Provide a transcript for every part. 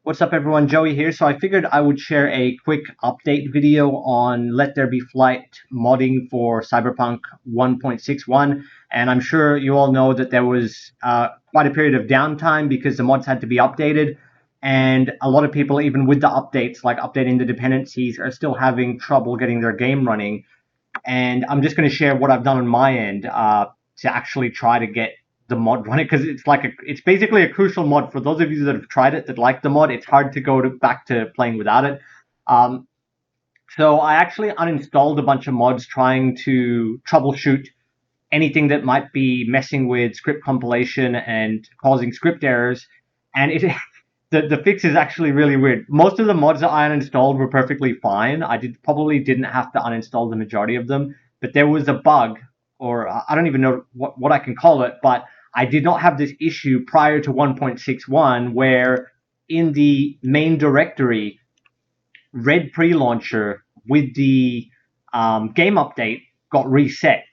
What's up everyone, Joey here. So I figured I would share a quick update video on Let There Be Flight modding for Cyberpunk 1.61, and I'm sure you all know that there was quite a period of downtime because the mods had to be updated, and a lot of people, even with the updates, like updating the dependencies, are still having trouble getting their game running. And I'm just going to share what I've done on my end to actually try to get the mod running, because it's basically a crucial mod for those of you that have tried it, that like the mod. It's hard to go back to playing without it. So I actually uninstalled a bunch of mods trying to troubleshoot anything that might be messing with script compilation and causing script errors. And the fix is actually really weird. Most of the mods that I uninstalled were perfectly fine. I probably didn't have to uninstall the majority of them, but there was a bug, or I don't even know what I can call it, but I did not have this issue prior to 1.61, where in the main directory, Red pre-launcher with the game update got reset.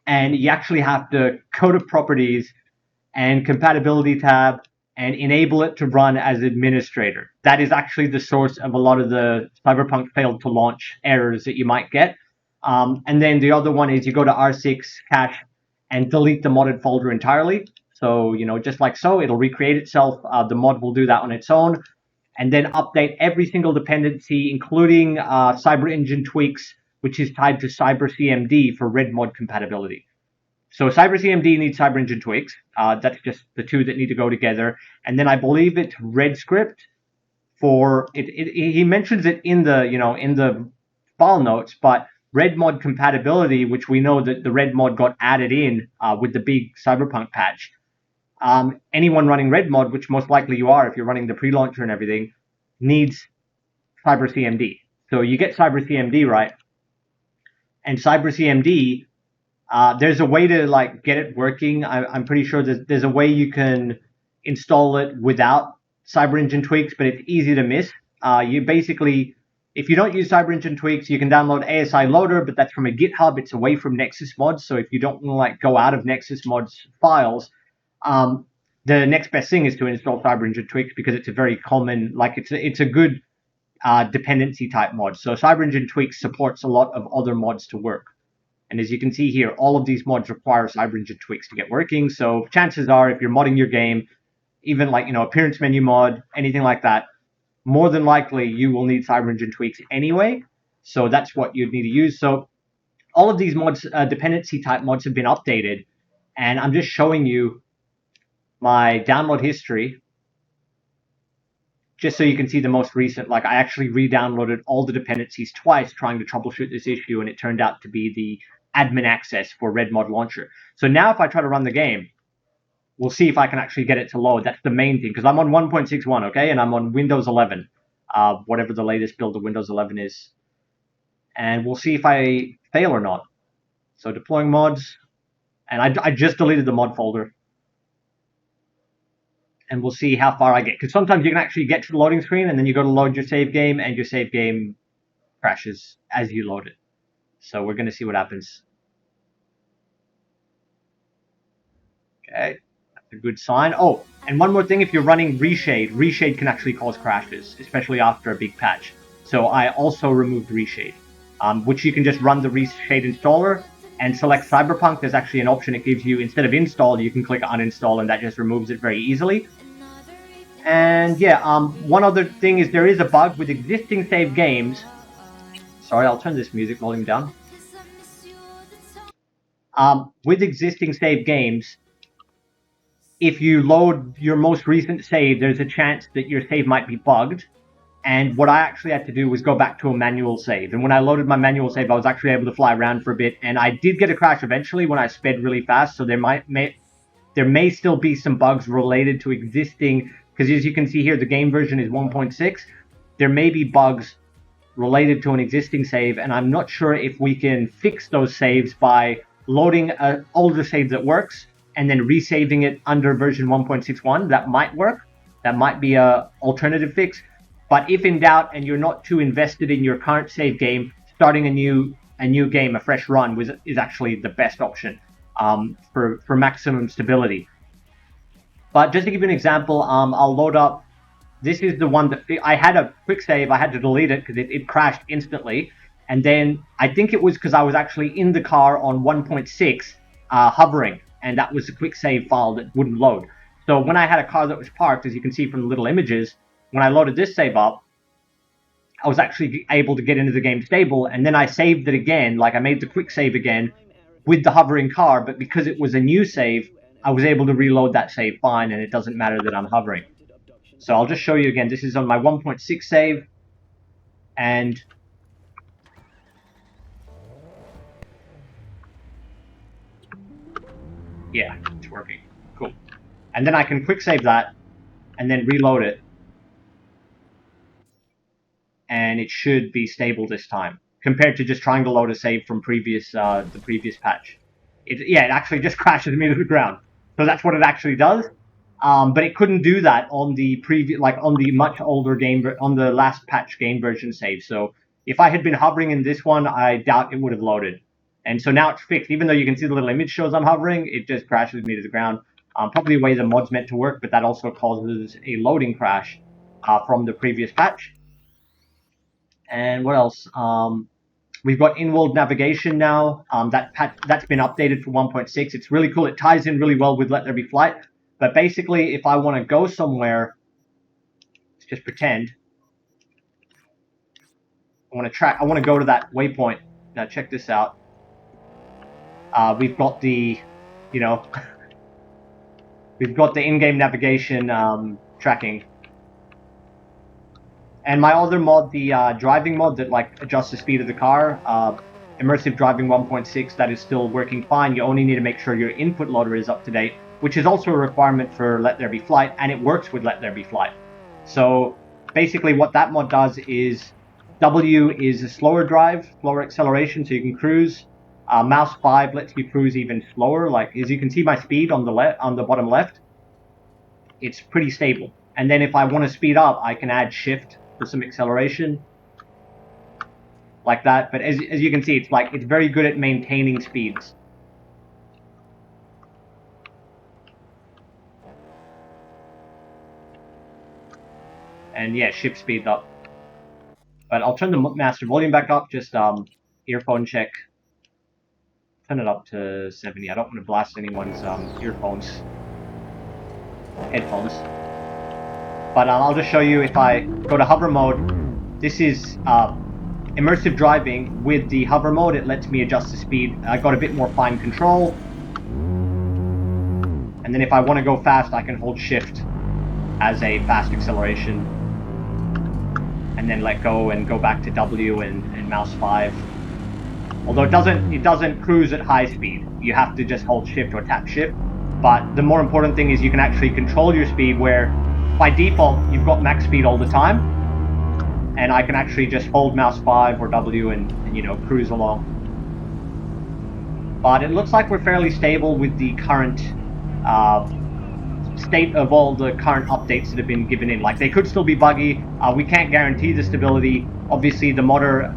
And you actually have to go to properties and compatibility tab and enable it to run as administrator. That is actually the source of a lot of the Cyberpunk failed to launch errors that you might get. And then the other one is you go to R6 cache and delete the modded folder entirely. So, just like so, it'll recreate itself. The mod will do that on its own. And then update every single dependency, including CyberEngine tweaks, which is tied to CyberCMD for Red mod compatibility. So CyberCMD needs CyberEngine tweaks. That's just the two that need to go together. And then I believe it's RedScript for it. He mentions it in the in the file notes, but Red mod compatibility, which we know that the Red mod got added in with the big Cyberpunk patch. Anyone running Red mod, which most likely you are if you're running the pre-launcher and everything, needs CyberCMD. So you get CyberCMD right, and CyberCMD, there's a way to get it working. I'm pretty sure there's a way you can install it without CyberEngine tweaks, but it's easy to miss. You basically, if you don't use CyberEngine tweaks, you can download ASI Loader, but that's from a GitHub. It's away from Nexus mods. So if you don't want to go out of Nexus mods files, the next best thing is to install CyberEngine tweaks, because it's a very common, it's a good dependency type mod. So CyberEngine tweaks supports a lot of other mods to work. And as you can see here, all of these mods require CyberEngine tweaks to get working. So chances are, if you're modding your game, even appearance menu mod, anything like that, more than likely you will need CyberEngine tweaks anyway. So that's what you'd need to use. So all of these mods, dependency type mods, have been updated. And I'm just showing you my download history, just so you can see the most recent. I actually re-downloaded all the dependencies twice trying to troubleshoot this issue, and it turned out to be the admin access for Red mod launcher. So now if I try to run the game, we'll see if I can actually get it to load. That's the main thing, because I'm on 1.61, okay, and I'm on Windows 11, whatever the latest build of Windows 11 is. And we'll see if I fail or not. So deploying mods, and I just deleted the mod folder. And we'll see how far I get, because sometimes you can actually get to the loading screen, and then you go to load your save game, and your save game crashes as you load it. So we're going to see what happens. Okay, that's a good sign. Oh, and one more thing, if you're running Reshade can actually cause crashes, especially after a big patch. So I also removed Reshade, which you can just run the Reshade installer and select Cyberpunk. There's actually an option it gives you. Instead of install, you can click uninstall, and that just removes it very easily. And yeah, one other thing is there is a bug with existing save games. Sorry, I'll turn this music volume down. With existing save games, if you load your most recent save, there's a chance that your save might be bugged. And what I actually had to do was go back to a manual save. And when I loaded my manual save, I was actually able to fly around for a bit. And I did get a crash eventually when I sped really fast. So there may still be some bugs related to existing, because as you can see here, the game version is 1.6. There may be bugs related to an existing save, and I'm not sure if we can fix those saves by loading an older save that works and then resaving it under version 1.61. That might work. That might be a alternative fix. But if in doubt and you're not too invested in your current save game, starting a new game, a fresh run, is actually the best option for maximum stability. But just to give you an example, I'll load up This is the one that I had a quick save. I had to delete it because it crashed instantly. And then I think it was because I was actually in the car on 1.6 hovering, and that was the quick save file that wouldn't load. So when I had a car that was parked, as you can see from the little images, when I loaded this save up, I was actually able to get into the game stable, and then I saved it again, like I made the quick save again with the hovering car, but because it was a new save, I was able to reload that save fine, and it doesn't matter that I'm hovering. So I'll just show you again. This is on my 1.6 save, and yeah, it's working. Cool. And then I can quick save that, and then reload it, and it should be stable this time, compared to just trying to load a save from the previous patch. It actually just crashes me to the ground. So that's what it actually does. But it couldn't do that on the on the much older game, on the last patch game version save. So if I had been hovering in this one, I doubt it would have loaded. And so now it's fixed. Even though you can see the little image shows I'm hovering, it just crashes me to the ground. Probably the way the mod's meant to work, but that also causes a loading crash from the previous patch. And what else? We've got in-world navigation now. That's been updated for 1.6. It's really cool. It ties in really well with Let There Be Flight. But basically, if I want to go somewhere, let's just pretend. I want to go to that waypoint. Now check this out. We've got the, we've got the in-game navigation tracking. And my other mod, the driving mod that adjusts the speed of the car, Immersive Driving 1.6, that is still working fine. You only need to make sure your input loader is up to date, which is also a requirement for Let There Be Flight, and it works with Let There Be Flight. So basically what that mod does is W is a slower drive, slower acceleration, so you can cruise. Mouse 5 lets you cruise even slower. Like, as you can see my speed on the bottom left, it's pretty stable. And then if I want to speed up, I can add shift for some acceleration, like that. But as you can see, it's very good at maintaining speeds. And yeah, shift speed up. But I'll turn the master volume back up, just earphone check. Turn it up to 70. I don't want to blast anyone's headphones. But I'll just show you, if I go to hover mode, this is immersive driving. With the hover mode, it lets me adjust the speed. I got a bit more fine control. And then if I want to go fast, I can hold shift as a fast acceleration. And then let go and go back to W and mouse 5. Although it doesn't cruise at high speed. You have to just hold shift or tap shift. But the more important thing is you can actually control your speed, where by default you've got max speed all the time, and I can actually just hold mouse 5 or W and cruise along. But it looks like we're fairly stable with the current state of all the current updates that have been given in. Like, they could still be buggy. We can't guarantee the stability. Obviously the modder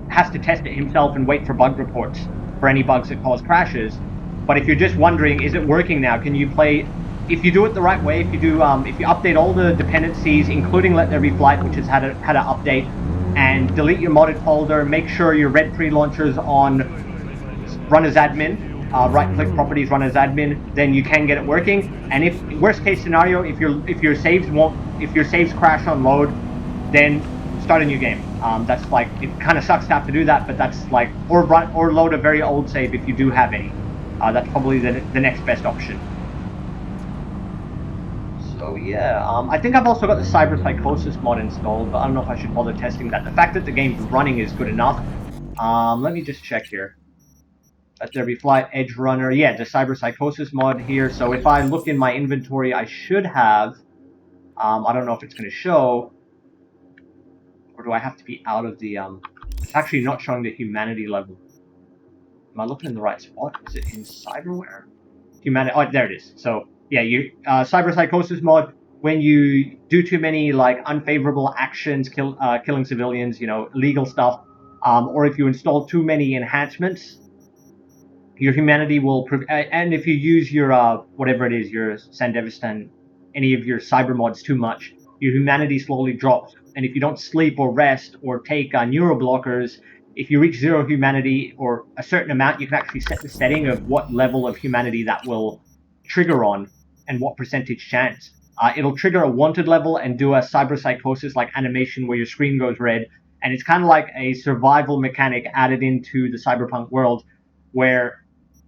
has to test it himself and wait for bug reports for any bugs that cause crashes. But if you're just wondering, is it working now? Can you play? If you do it the right way, if you update all the dependencies, including Let There Be Flight, which has had an update, and delete your modded folder, make sure your Red pre-launcher's on Run as Admin, right-click Properties, Run as Admin, then you can get it working. And if worst case scenario, if your saves crash on load, then start a new game. That's it kind of sucks to have to do that, but that's or load a very old save if you do have any. That's probably the next best option. So yeah, I think I've also got the Cyber Psychosis mod installed, but I don't know if I should bother testing that. The fact that the game's running is good enough. Let me just check here. Let There Be Flight, Edge Runner, yeah, the Cyber Psychosis mod here. So if I look in my inventory, I should have, I don't know if it's going to show, or do I have to be out of the, it's actually not showing the humanity level. Am I looking in the right spot? Is it in cyberware? Humanity. Oh, there it is. So yeah, Cyber Psychosis mod. When you do too many unfavorable actions, killing civilians, illegal stuff, or if you install too many enhancements, your humanity will. And if you use your whatever it is, your Sandisk any of your cyber mods too much, your humanity slowly drops. And if you don't sleep or rest or take neuroblockers, if you reach 0 humanity or a certain amount, you can actually set the setting of what level of humanity that will trigger on and what percentage chance. It'll trigger a wanted level and do a cyberpsychosis like animation where your screen goes red. And it's kind of like a survival mechanic added into the cyberpunk world where,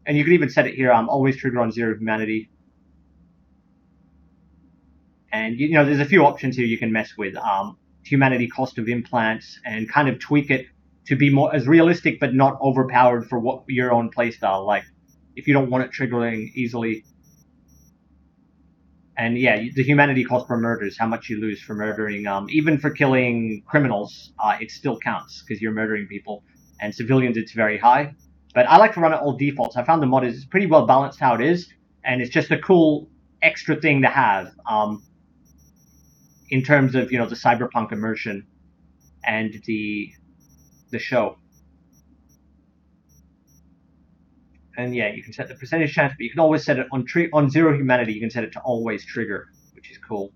and you can even set it here, always trigger on 0 humanity. And you know, there's a few options here you can mess with. Humanity cost of implants, and kind of tweak it to be more as realistic but not overpowered for what your own playstyle. Like if you don't want it triggering easily. And yeah, the humanity cost per murder is how much you lose for murdering. Even for killing criminals, it still counts because you're murdering people. And civilians, it's very high. But I like to run it all defaults. I found the mod is pretty well balanced how it is, and it's just a cool extra thing to have. In terms of, you know, the cyberpunk immersion and the show. And yeah, you can set the percentage chance, but you can always set it on 0 humanity. You can set it to always trigger, which is cool.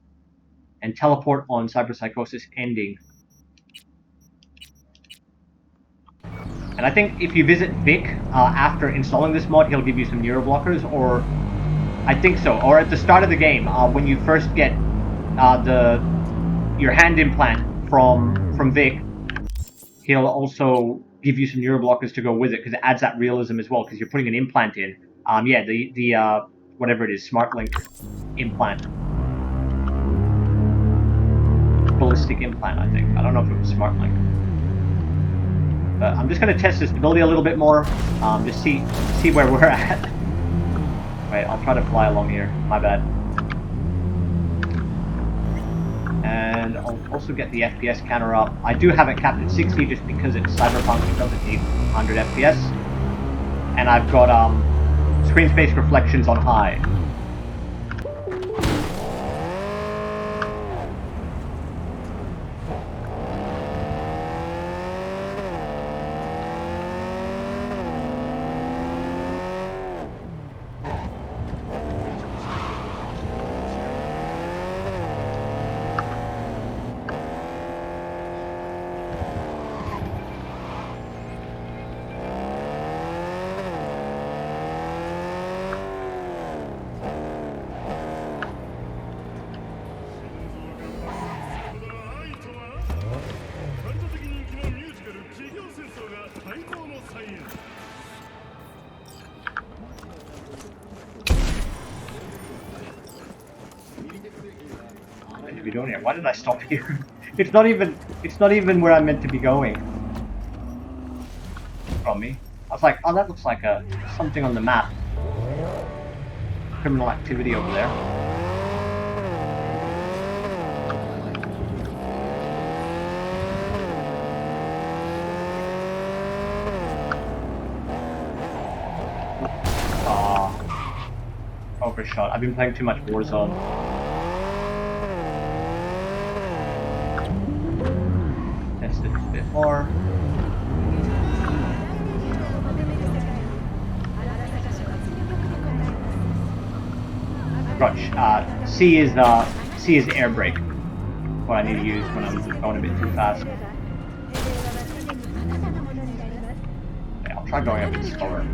And teleport on cyberpsychosis ending. And I think if you visit Vic after installing this mod, he'll give you some neuroblockers, or I think so, or at the start of the game when you first get your hand implant from Vic, he'll also give you some neuroblockers to go with it because it adds that realism as well because you're putting an implant in. Yeah, the whatever it is, SmartLink implant, ballistic implant. I think, I don't know if it was SmartLink, but I'm just gonna test the stability a little bit more, just see where we're at. Right, I'll try to fly along here. My bad. And I'll also get the FPS counter up. I do have it capped at 60 just because it's Cyberpunk, it doesn't need 100 FPS. And I've got screen space reflections on high. Doing here? Why did I stop here? It's not even where I'm meant to be going. From me. I was like, oh, that looks like something on the map. Criminal activity over there. Overshot. I've been playing too much Warzone. Test it a bit more. Rush. C is air brake. What I need to use when I'm going a bit too fast. Okay, I'll try going a bit slower.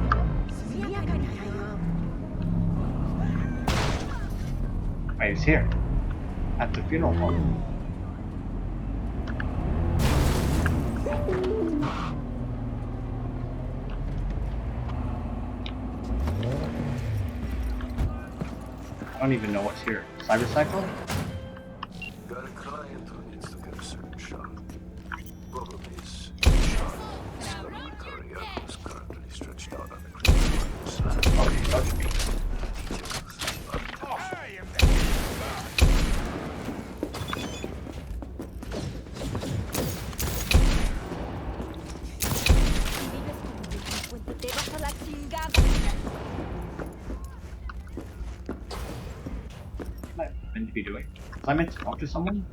Wait, he's here. At the funeral home. I don't even know what's here. Cybercycle? Got a client who needs to get a certain shot. Probably is shot. Career is currently stretched out on the critical slab. Oh, he touched me. What am I meant to be doing? Was I meant to talk to someone?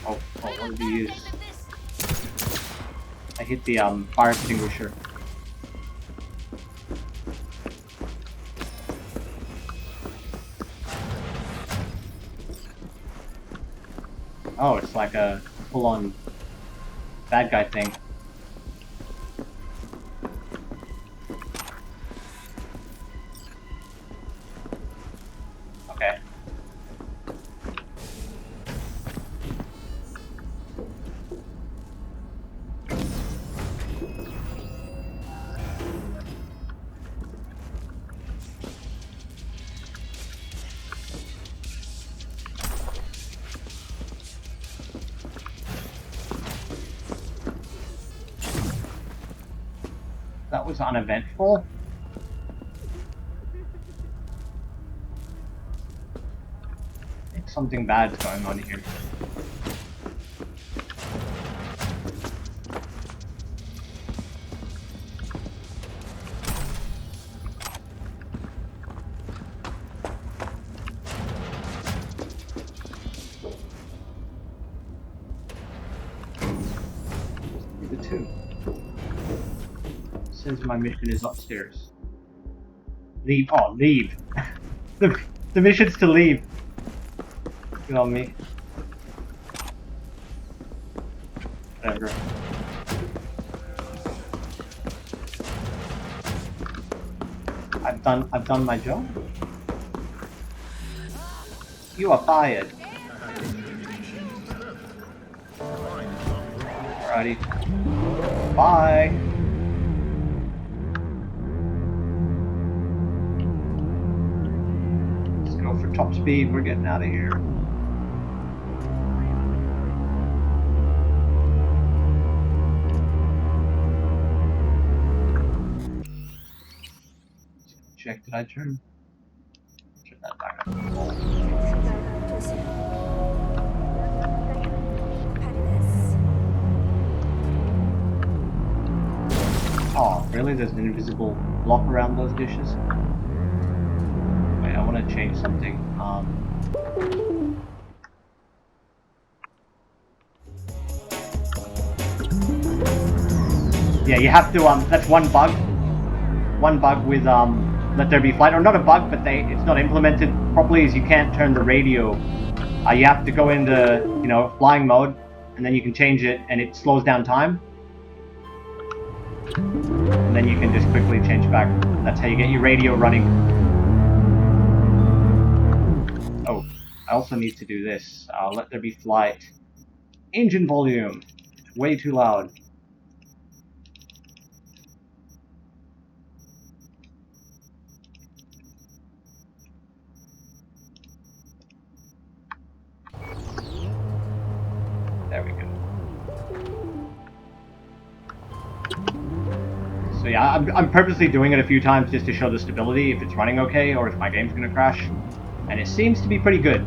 Oh, what did he use? hit the fire extinguisher. Oh, it's like a full-on bad guy thing. Okay. That was uneventful. I think something bad's going on here. The two. Since my mission is upstairs. Leave. Oh, leave. the mission's to leave. Good on me. Whatever. I've done my job. You are fired. Alrighty. Bye. For top speed, we're getting out of here. Check, did I turn that back up? Oh, really? There's an invisible block around those dishes? I want to change something. Yeah, you have to. That's one bug. One bug with Let There Be Flight, or not a bug, but it's not implemented properly. Is you can't turn the radio. You have to go into flying mode, and then you can change it, and it slows down time. And then you can just quickly change back. That's how you get your radio running. Oh, I also need to do this. Let there be flight. Engine volume. It's way too loud. There we go. So yeah, I'm purposely doing it a few times just to show the stability, if it's running okay, or if my game's gonna crash. And it seems to be pretty good.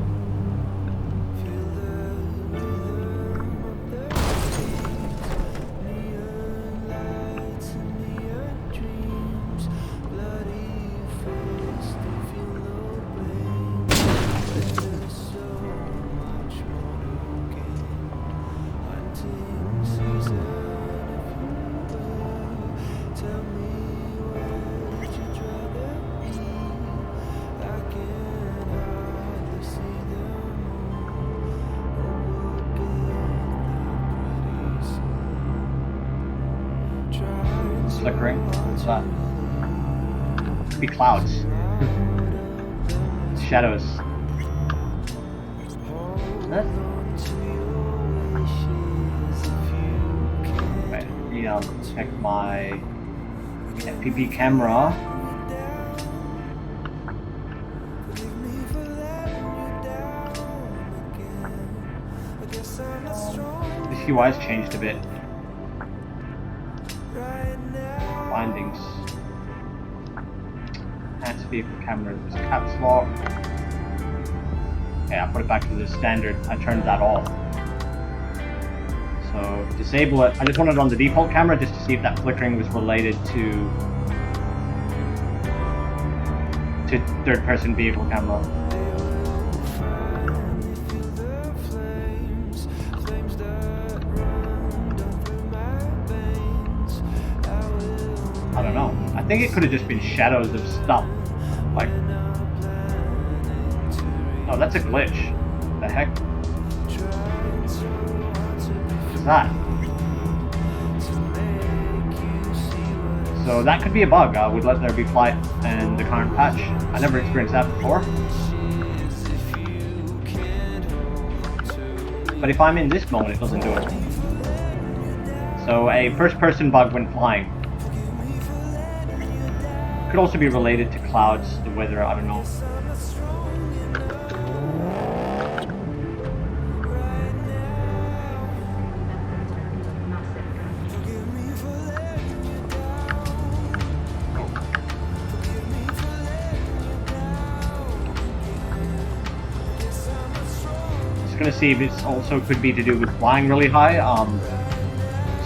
Flickering. What's that? Could be clouds. Shadows. Right, let me check my FPP camera. This UI's changed a bit. Findings. Enhance vehicle cameras. Caps lock. Okay, I put it back to the standard. I turned that off. So disable it. I just want it on the default camera just to see if that flickering was related to third-person vehicle camera. I don't know. I think it could have just been shadows of stuff. Like, oh, that's a glitch. The heck? What's that? So that could be a bug with Let There Be Flight and the current patch. I never experienced that before. But if I'm in this mode, it doesn't do it. So a first-person bug when flying. Could also be related to clouds, the weather, I don't know. Going to see if this also could be to do with flying really high.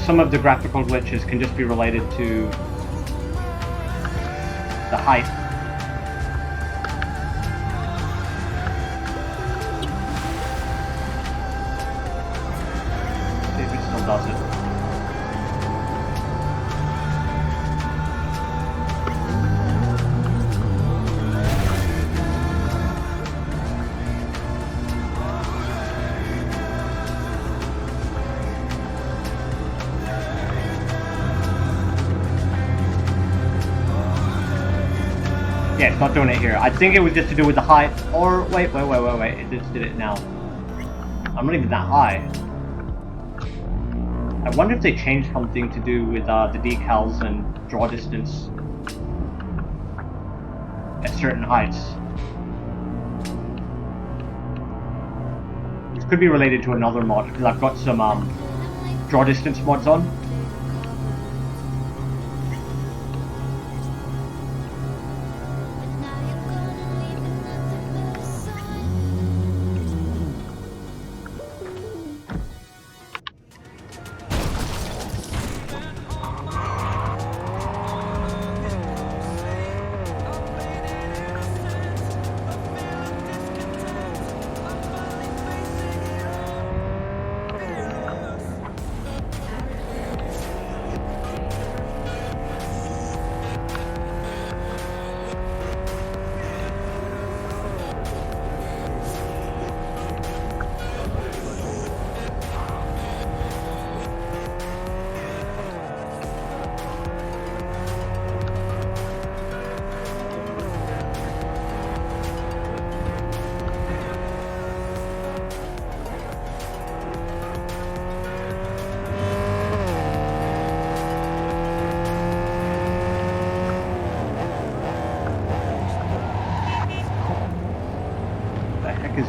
Some of the graphical glitches can just be related to the height. See if it still does it. Yeah, it's not doing it here. I think it was just to do with the height. Or, wait. It just did it now. I'm not even that high. I wonder if they changed something to do with the decals and draw distance at certain heights. This could be related to another mod, because I've got some draw distance mods on.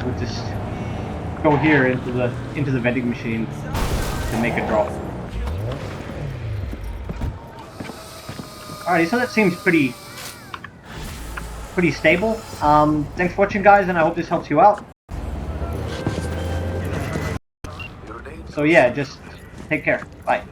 Would just go here into the vending machine to make a drop. Alrighty, so that seems pretty stable. Thanks for watching, guys, and I hope this helps you out. So yeah, just take care. Bye.